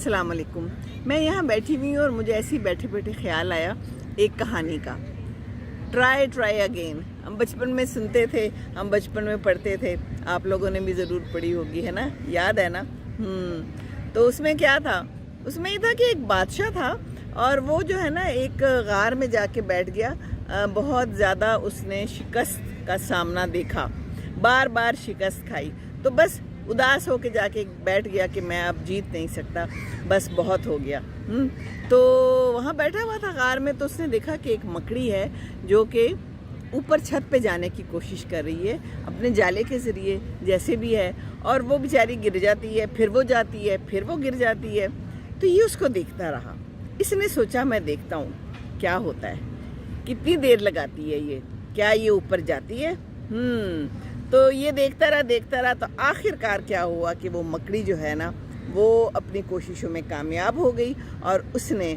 अस्सलाम वालेकुम। मैं यहाँ बैठी हुई हूँ और मुझे ऐसे ही बैठे बैठे ख्याल आया एक कहानी का। Try again. हम बचपन में सुनते थे, हम बचपन में पढ़ते थे, आप लोगों ने भी ज़रूर पढ़ी होगी, है ना, याद है ना। तो उसमें क्या था? उसमें ये था कि एक बादशाह था और वो जो है ना एक गार में जाके बैठ गया। बहुत ज़्यादा उसने शिकस्त का सामना देखा, बार बार शिकस्त खाई, तो बस उदास होके जाके बैठ गया कि मैं अब जीत नहीं सकता, बस बहुत हो गया। तो वहाँ बैठा हुआ था गार में, तो उसने देखा कि एक मकड़ी है जो कि ऊपर छत पे जाने की कोशिश कर रही है अपने जाले के ज़रिए, जैसे भी है, और वो बेचारी गिर जाती है, फिर वो जाती है, फिर वो गिर जाती है। तो ये उसको देखता रहा। इसने सोचा मैं देखता हूँ क्या होता है, कितनी देर लगाती है ये, क्या ये ऊपर जाती है। तो ये देखता रहा तो आखिरकार क्या हुआ कि वो मकड़ी जो है ना वो अपनी कोशिशों में कामयाब हो गई और उसने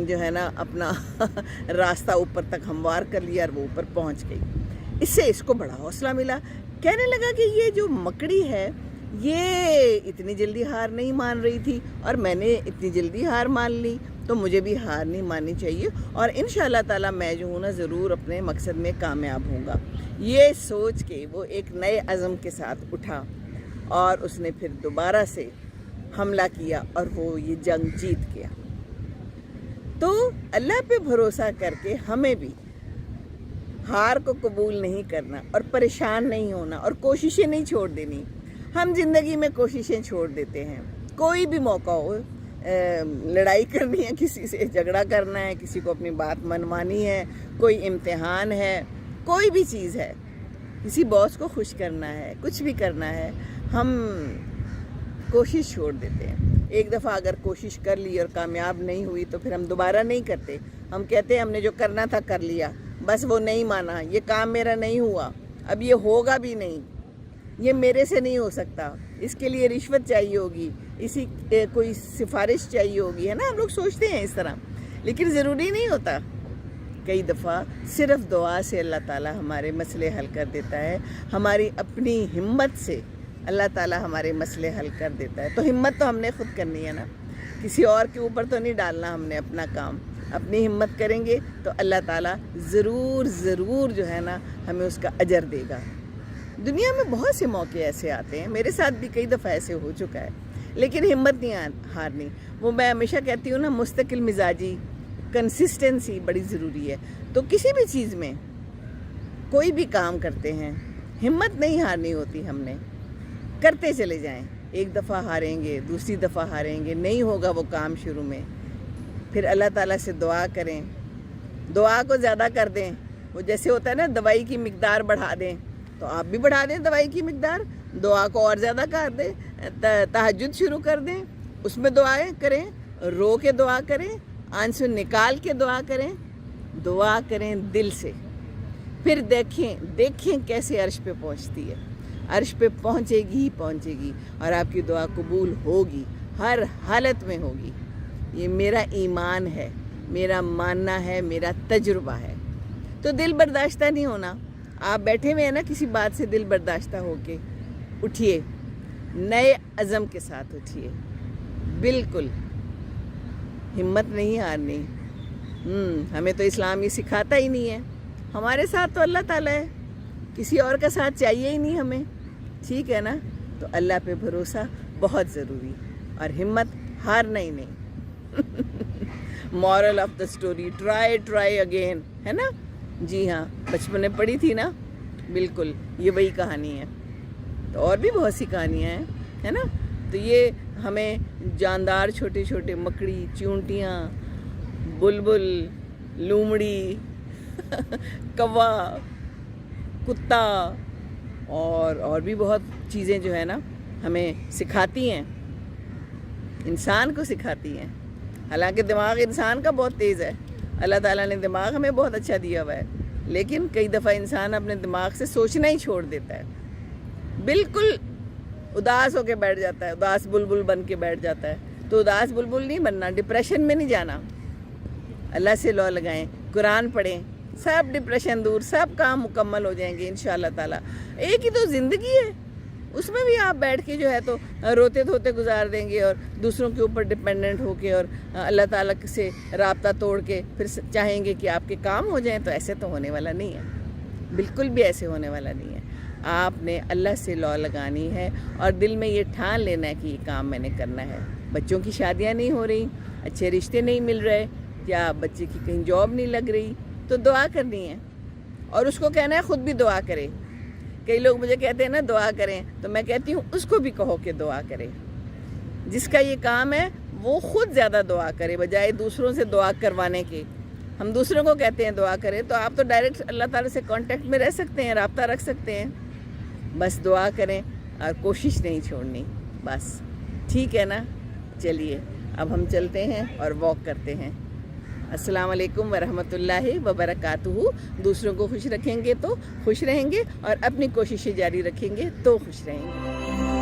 जो है ना अपना रास्ता ऊपर तक हमवार कर लिया और वो ऊपर पहुंच गई। इससे इसको बड़ा हौसला मिला। कहने लगा कि ये जो मकड़ी है ये इतनी जल्दी हार नहीं मान रही थी और मैंने इतनी जल्दी हार मान ली, तो मुझे भी हार नहीं माननी चाहिए और इंशाअल्लाह ताला मैं जो हूँ ना ज़रूर अपने मकसद में कामयाब होऊंगा। ये सोच के वो एक नए अज़म के साथ उठा और उसने फिर दोबारा से हमला किया और वो ये जंग जीत गया। तो अल्लाह पे भरोसा करके हमें भी हार को कबूल नहीं करना और परेशान नहीं होना और कोशिशें नहीं छोड़ देनी। हम ज़िंदगी में कोशिशें छोड़ देते हैं, कोई भी मौका हो, लड़ाई करनी है किसी से, झगड़ा करना है, किसी को अपनी बात मनवानी है, कोई इम्तिहान है, कोई भी चीज़ है, किसी बॉस को खुश करना है, कुछ भी करना है, हम कोशिश छोड़ देते हैं। एक दफ़ा अगर कोशिश कर ली और कामयाब नहीं हुई तो फिर हम दोबारा नहीं करते। हम कहते हैं हमने जो करना था कर लिया, बस वो नहीं माना, ये काम मेरा नहीं हुआ, अब ये होगा भी नहीं, ये मेरे से नहीं हो सकता, इसके लिए रिश्वत चाहिए होगी, इसी कोई सिफारिश चाहिए होगी, है ना। हम लोग सोचते हैं इस तरह, लेकिन ज़रूरी नहीं होता। कई दफ़ा सिर्फ दुआ से अल्लाह ताला हमारे मसले हल कर देता है, हमारी अपनी हिम्मत से अल्लाह ताला हमारे मसले हल कर देता है। तो हिम्मत तो हमने खुद करनी है ना, किसी और के ऊपर तो नहीं डालना हमने अपना काम। अपनी हिम्मत करेंगे तो अल्लाह ताला ज़रूर जो है ना हमें उसका अजर देगा। दुनिया में बहुत से मौके ऐसे आते हैं, मेरे साथ भी कई दफ़ा ऐसे हो चुका है, लेकिन हिम्मत नहीं हारनी। वो मैं हमेशा कहती हूँ ना, मुस्तकिल मिजाजी, कंसिस्टेंसी बड़ी ज़रूरी है। तो किसी भी चीज़ में कोई भी काम करते हैं, हिम्मत नहीं हारनी होती, हमने करते चले जाएं। एक दफ़ा हारेंगे, दूसरी दफ़ा हारेंगे, नहीं होगा वो काम शुरू में, फिर अल्लाह ताला से दुआ करें, दुआ को ज़्यादा कर दें। वो जैसे होता है ना, दवाई की मिकदार बढ़ा दें, तो आप भी बढ़ा दें दवाई की मिकदार, दुआ को और ज़्यादा कर दें, तहज्जुद शुरू कर दें, उसमें दुआएं करें, रो के दुआ करें, आंसू निकाल के दुआ करें दिल से। फिर देखें कैसे अर्श पे पहुंचती है। अर्श पे पहुंचेगी और आपकी दुआ कबूल होगी, हर हालत में होगी। ये मेरा ईमान है, मेरा मानना है, मेरा तजुर्बा है। तो दिल बर्दाश्ता नहीं होना। आप बैठे हुए हैं ना, किसी बात से दिल बर्दाश्ता होके उठिए, नए अज़म के साथ उठिए, बिल्कुल हिम्मत नहीं हारनी। हमें तो इस्लाम ये सिखाता ही नहीं है। हमारे साथ तो अल्लाह ताला है, किसी और का साथ चाहिए ही नहीं हमें, ठीक है ना। तो अल्लाह पे भरोसा बहुत ज़रूरी और हिम्मत हारना ही नहीं। Moral of the story, try again, है ना। जी हाँ, बचपन में पढ़ी थी ना, बिल्कुल ये वही कहानी है। तो और भी बहुत सी कहानियाँ हैं, है ना। तो ये हमें जानदार छोटे छोटे मकड़ी, चूंटियाँ, बुलबुल, लोमड़ी, कौवा, कुत्ता और भी बहुत चीज़ें जो है ना हमें सिखाती हैं, इंसान को सिखाती हैं। हालांकि दिमाग इंसान का बहुत तेज़ है, अल्लाह ताला ने दिमाग हमें बहुत अच्छा दिया हुआ है, लेकिन कई दफ़ा इंसान अपने दिमाग से सोचना ही छोड़ देता है, बिल्कुल उदास होके बैठ जाता है, उदास बुलबुल बन के बैठ जाता है। तो उदास बुलबुल नहीं बनना, डिप्रेशन में नहीं जाना। अल्लाह से लौ लगाएं, कुरान पढ़ें, सब डिप्रेशन दूर, सब काम मुकम्मल हो जाएंगे इंशाअल्लाह ताला। एक ही तो ज़िंदगी है, اس میں بھی آپ بیٹھ کے جو ہے تو روتے دھوتے گزار دیں گے اور دوسروں کے اوپر ڈپینڈنٹ ہو کے اور اللہ تعالیٰ سے رابطہ توڑ کے پھر چاہیں گے کہ آپ کے کام ہو جائیں، تو ایسے تو ہونے والا نہیں ہے، بالکل بھی ایسے ہونے والا نہیں ہے۔ آپ نے اللہ سے لو لگانی ہے اور دل میں یہ ٹھان لینا ہے کہ یہ کام میں نے کرنا ہے۔ بچوں کی شادیاں نہیں ہو رہی، اچھے رشتے نہیں مل رہے، یا بچے کی کہیں جاب نہیں لگ رہی، تو دعا کرنی ہے اور اس کو کہنا ہے خود بھی دعا کرے۔ کئی لوگ مجھے کہتے ہیں نا دعا کریں، تو میں کہتی ہوں اس کو بھی کہو کہ دعا کرے۔ جس کا یہ کام ہے وہ خود زیادہ دعا کرے بجائے دوسروں سے دعا کروانے کے۔ ہم دوسروں کو کہتے ہیں دعا کرے، تو آپ تو ڈائریکٹ اللہ تعالیٰ سے کانٹیکٹ میں رہ سکتے ہیں، رابطہ رکھ سکتے ہیں۔ بس دعا کریں اور کوشش نہیں چھوڑنی، بس ٹھیک ہے نا؟ چلیے اب ہم چلتے ہیں اور واک کرتے ہیں۔ السلام علیکم ورحمۃ اللہ وبرکاتہ۔ دوسروں کو خوش رکھیں گے تو خوش رہیں گے، اور اپنی کوششیں جاری رکھیں گے تو خوش رہیں گے۔